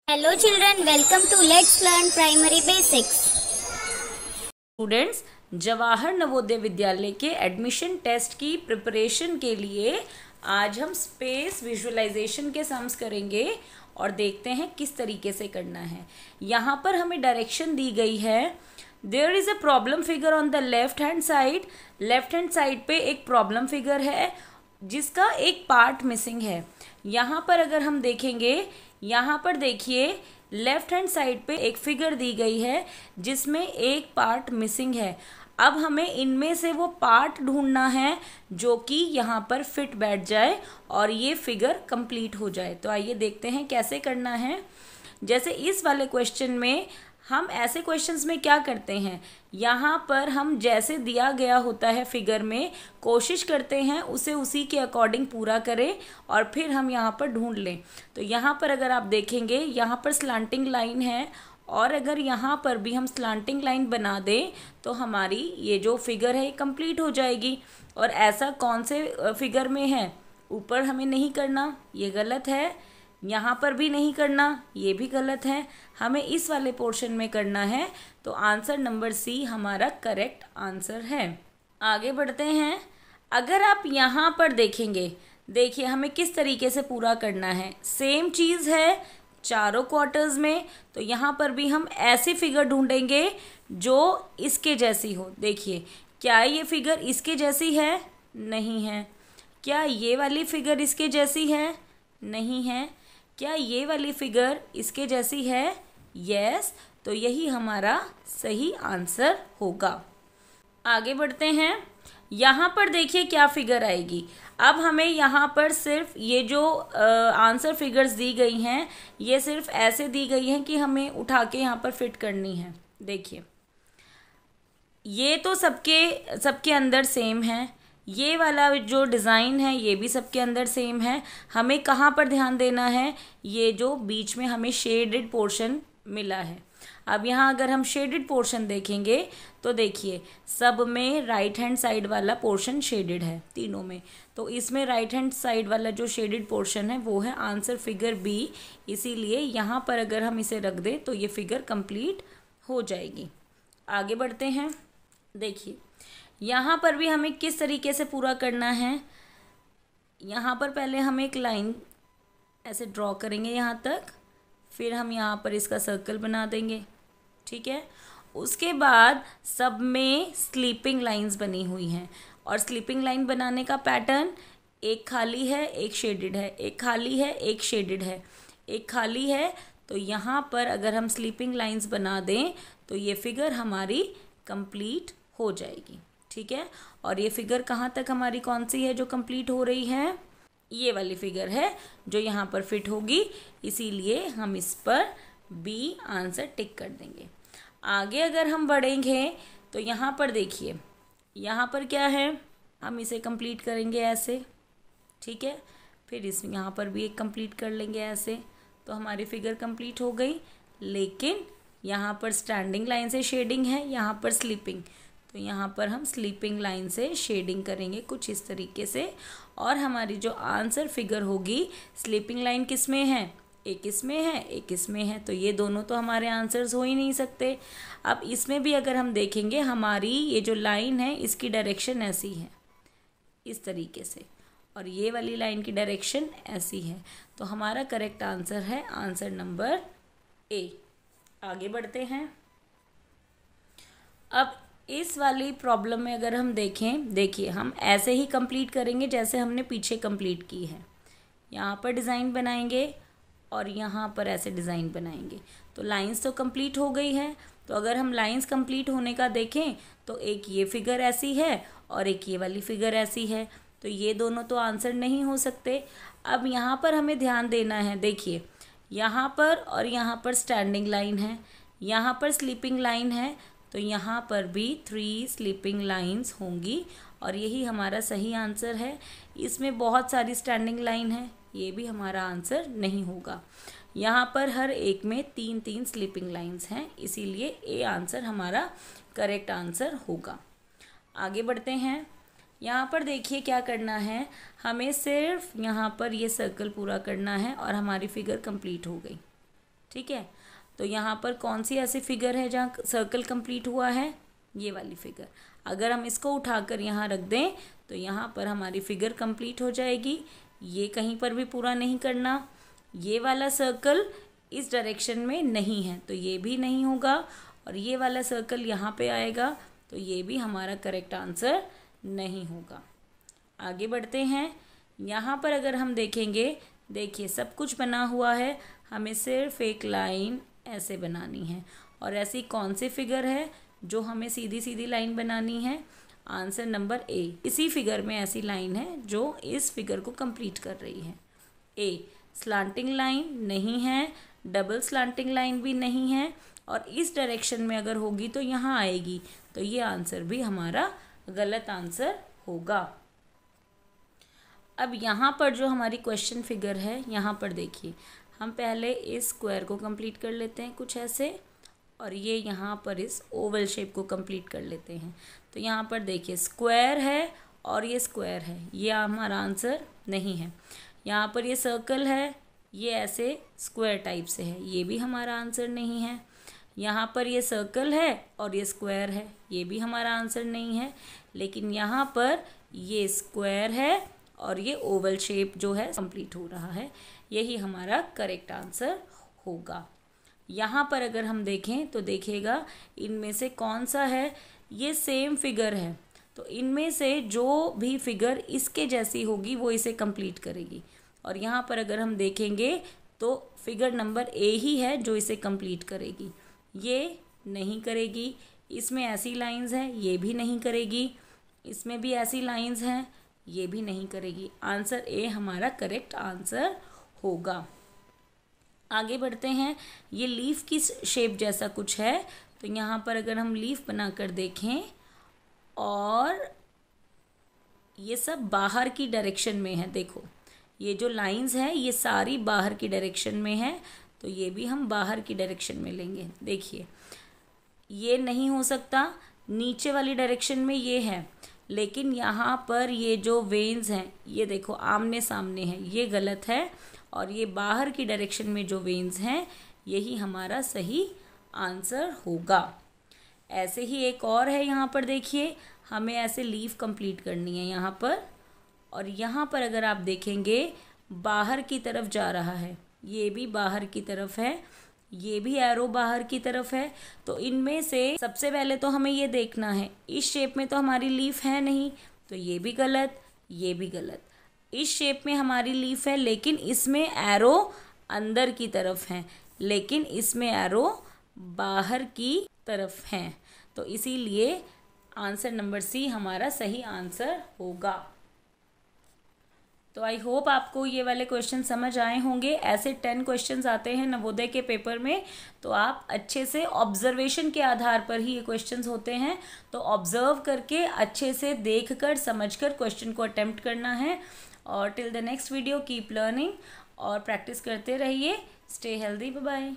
Hello children, welcome to Let's Learn Primary Basics. Students, Jawahar Navodaya Vidyalaya के admission test की preparation के लिए आज हम स्पेस विजुअलाइजेशन के सम्स करेंगे और देखते हैं किस तरीके से करना है। यहाँ पर हमें डायरेक्शन दी गई है। There is a problem figure on the left hand side. Left hand side पे एक प्रॉब्लम फिगर है जिसका एक पार्ट मिसिंग है। यहाँ पर अगर हम देखेंगे, यहाँ पर देखिए लेफ्ट हैंड साइड पे एक फिगर दी गई है जिसमें एक पार्ट मिसिंग है। अब हमें इनमें से वो पार्ट ढूंढना है जो कि यहाँ पर फिट बैठ जाए और ये फिगर कंप्लीट हो जाए। तो आइए देखते हैं कैसे करना है। जैसे इस वाले क्वेश्चन में हम ऐसे क्वेश्चंस में क्या करते हैं, यहाँ पर हम जैसे दिया गया होता है फिगर में कोशिश करते हैं उसे उसी के अकॉर्डिंग पूरा करें और फिर हम यहाँ पर ढूंढ लें। तो यहाँ पर अगर आप देखेंगे, यहाँ पर स्लांटिंग लाइन है और अगर यहाँ पर भी हम स्लांटिंग लाइन बना दें तो हमारी ये जो फिगर है कंप्लीट हो जाएगी। और ऐसा कौन से फिगर में है, ऊपर हमें नहीं करना, ये गलत है। यहाँ पर भी नहीं करना, ये भी गलत है। हमें इस वाले पोर्शन में करना है। तो आंसर नंबर सी हमारा करेक्ट आंसर है। आगे बढ़ते हैं। अगर आप यहाँ पर देखेंगे, देखिए हमें किस तरीके से पूरा करना है। सेम चीज़ है चारों क्वार्टर्स में। तो यहाँ पर भी हम ऐसी फिगर ढूंढेंगे जो इसके जैसी हो। देखिए, क्या ये फिगर इसके जैसी है? नहीं है। क्या ये वाली फिगर इसके जैसी है? नहीं है। क्या ये वाली फिगर इसके जैसी है? यस। तो यही हमारा सही आंसर होगा। आगे बढ़ते हैं। यहाँ पर देखिए क्या फिगर आएगी। अब हमें यहाँ पर सिर्फ ये जो आंसर फिगर्स दी गई हैं, ये सिर्फ ऐसे दी गई हैं कि हमें उठा के यहाँ पर फिट करनी है। देखिए, ये तो सबके अंदर सेम है। ये वाला जो डिज़ाइन है ये भी सबके अंदर सेम है। हमें कहाँ पर ध्यान देना है, ये जो बीच में हमें शेडेड पोर्शन मिला है। अब यहाँ अगर हम शेडेड पोर्शन देखेंगे तो देखिए सब में राइट हैंड साइड वाला पोर्शन शेडेड है, तीनों में। तो इसमें राइट हैंड साइड वाला जो शेडेड पोर्शन है वो है आंसर फिगर बी। इसीलिए यहाँ पर अगर हम इसे रख दें तो ये फिगर कंप्लीट हो जाएगी। आगे बढ़ते हैं। देखिए यहाँ पर भी हमें किस तरीके से पूरा करना है। यहाँ पर पहले हम एक लाइन ऐसे ड्रॉ करेंगे यहाँ तक, फिर हम यहाँ पर इसका सर्कल बना देंगे, ठीक है। उसके बाद सब में स्लीपिंग लाइंस बनी हुई हैं और स्लीपिंग लाइन बनाने का पैटर्न, एक खाली है एक शेडेड है, एक खाली है एक शेडेड है, एक खाली है। तो यहाँ पर अगर हम स्लीपिंग लाइंस बना दें तो ये फिगर हमारी कंप्लीट हो जाएगी, ठीक है। और ये फिगर कहाँ तक हमारी कौन सी है जो कंप्लीट हो रही है? ये वाली फिगर है जो यहाँ पर फिट होगी। इसीलिए हम इस पर बी आंसर टिक कर देंगे। आगे अगर हम बढ़ेंगे तो यहाँ पर देखिए, यहाँ पर क्या है, हम इसे कंप्लीट करेंगे ऐसे, ठीक है। फिर यहाँ पर भी एक कंप्लीट कर लेंगे ऐसे। तो हमारी फिगर कंप्लीट हो गई। लेकिन यहाँ पर स्टैंडिंग लाइन से शेडिंग है, यहाँ पर स्लीपिंग। तो यहाँ पर हम स्लीपिंग लाइन से शेडिंग करेंगे कुछ इस तरीके से। और हमारी जो आंसर फिगर होगी, स्लीपिंग लाइन किस में है? एक इसमें है एक इसमें है। तो ये दोनों तो हमारे आंसर्स हो ही नहीं सकते। अब इसमें भी अगर हम देखेंगे, हमारी ये जो लाइन है इसकी डायरेक्शन ऐसी है, इस तरीके से, और ये वाली लाइन की डायरेक्शन ऐसी है। तो हमारा करेक्ट आंसर है आंसर नंबर ए। आगे बढ़ते हैं। अब इस वाली प्रॉब्लम में अगर हम देखें, देखिए हम ऐसे ही कंप्लीट करेंगे जैसे हमने पीछे कंप्लीट की है। यहाँ पर डिज़ाइन बनाएंगे और यहाँ पर ऐसे डिज़ाइन बनाएंगे। तो लाइंस तो कंप्लीट हो गई है। तो अगर हम लाइंस कंप्लीट होने का देखें तो एक ये फिगर ऐसी है और एक ये वाली फिगर ऐसी है। तो ये दोनों तो आंसर नहीं हो सकते। अब यहाँ पर हमें ध्यान देना है। देखिए यहाँ पर और यहाँ पर स्टैंडिंग लाइन है, यहाँ पर स्लीपिंग लाइन है। तो यहाँ पर भी 3 स्लीपिंग लाइंस होंगी और यही हमारा सही आंसर है। इसमें बहुत सारी स्टैंडिंग लाइन है, ये भी हमारा आंसर नहीं होगा। यहाँ पर हर एक में 3-3 स्लीपिंग लाइंस हैं, इसीलिए ए आंसर हमारा करेक्ट आंसर होगा। आगे बढ़ते हैं। यहाँ पर देखिए क्या करना है, हमें सिर्फ यहाँ पर ये सर्कल पूरा करना है और हमारी फिगर कंप्लीट हो गई। ठीक है। तो यहाँ पर कौन सी ऐसी फिगर है जहाँ सर्कल कंप्लीट हुआ है, ये वाली फिगर। अगर हम इसको उठाकर यहाँ रख दें तो यहाँ पर हमारी फिगर कंप्लीट हो जाएगी। ये कहीं पर भी पूरा नहीं करना। ये वाला सर्कल इस डायरेक्शन में नहीं है तो ये भी नहीं होगा, और ये वाला सर्कल यहाँ पे आएगा तो ये भी हमारा करेक्ट आंसर नहीं होगा। आगे बढ़ते हैं। यहाँ पर अगर हम देखेंगे, देखिए सब कुछ बना हुआ है, हमें सिर्फ एक लाइन ऐसे बनानी है। और ऐसी कौन सी फिगर है जो हमें सीधी सीधी लाइन बनानी है? Answer number A. इसी फिगर में ऐसी लाइन है जो इस फिगर को कंप्लीट कर रही है। ए स्लांटिंग लाइन नहीं है, डबल स्लांटिंग लाइन भी नहीं है, और इस डायरेक्शन में अगर होगी तो यहाँ आएगी, तो ये आंसर भी हमारा गलत आंसर होगा। अब यहाँ पर जो हमारी क्वेश्चन फिगर है, यहाँ पर देखिए, हम पहले इस स्क्वायर को कंप्लीट कर लेते हैं कुछ ऐसे, और ये यहाँ पर इस ओवल शेप को कंप्लीट कर लेते हैं। तो यहाँ पर देखिए स्क्वायर है और ये स्क्वायर है, ये हमारा आंसर नहीं है। यहाँ पर ये सर्कल है, ये ऐसे स्क्वायर टाइप से है, ये भी हमारा आंसर नहीं है। यहाँ पर ये सर्कल है और ये स्क्वायर है, ये भी हमारा आंसर नहीं है। लेकिन यहाँ पर ये स्क्वायर है और ये ओवल शेप जो है कंप्लीट हो रहा है, यही हमारा करेक्ट आंसर होगा। यहाँ पर अगर हम देखें तो देखिएगा इनमें से कौन सा है, ये सेम फिगर है, तो इनमें से जो भी फिगर इसके जैसी होगी वो इसे कंप्लीट करेगी। और यहाँ पर अगर हम देखेंगे तो फिगर नंबर ए ही है जो इसे कंप्लीट करेगी, ये नहीं करेगी। इसमें ऐसी लाइंस हैं, ये भी नहीं करेगी। इसमें भी ऐसी लाइंस हैं, ये भी नहीं करेगी। आंसर ए हमारा करेक्ट आंसर होगा। आगे बढ़ते हैं। ये लीफ की शेप जैसा कुछ है, तो यहाँ पर अगर हम लीफ बनाकर देखें, और ये सब बाहर की डायरेक्शन में है। देखो ये जो लाइंस हैं ये सारी बाहर की डायरेक्शन में है, तो ये भी हम बाहर की डायरेक्शन में लेंगे। देखिए ये नहीं हो सकता, नीचे वाली डायरेक्शन में ये है, लेकिन यहाँ पर ये जो वेन्स हैं ये देखो आमने सामने है, ये गलत है। और ये बाहर की डायरेक्शन में जो वेन्स हैं यही हमारा सही आंसर होगा। ऐसे ही एक और है, यहाँ पर देखिए, हमें ऐसे लीफ कंप्लीट करनी है यहाँ पर, और यहाँ पर अगर आप देखेंगे बाहर की तरफ जा रहा है, ये भी बाहर की तरफ है, ये भी एरो बाहर की तरफ है। तो इनमें से सबसे पहले तो हमें ये देखना है, इस शेप में तो हमारी लीफ है नहीं, तो ये भी गलत, ये भी गलत। इस शेप में हमारी लीफ है लेकिन इसमें एरो अंदर की तरफ है, लेकिन इसमें एरो बाहर की तरफ है, तो इसीलिए आंसर नंबर सी हमारा सही आंसर होगा। तो आई होप आपको ये वाले क्वेश्चन समझ आए होंगे। ऐसे 10 क्वेश्चंस आते हैं नवोदय के पेपर में, तो आप अच्छे से ऑब्जर्वेशन के आधार पर ही ये क्वेश्चंस होते हैं, तो ऑब्जर्व करके अच्छे से देखकर समझकर क्वेश्चन को अटेम्प्ट करना है। और till the next video keep learning और प्रैक्टिस करते रहिए। Stay healthy, bye bye.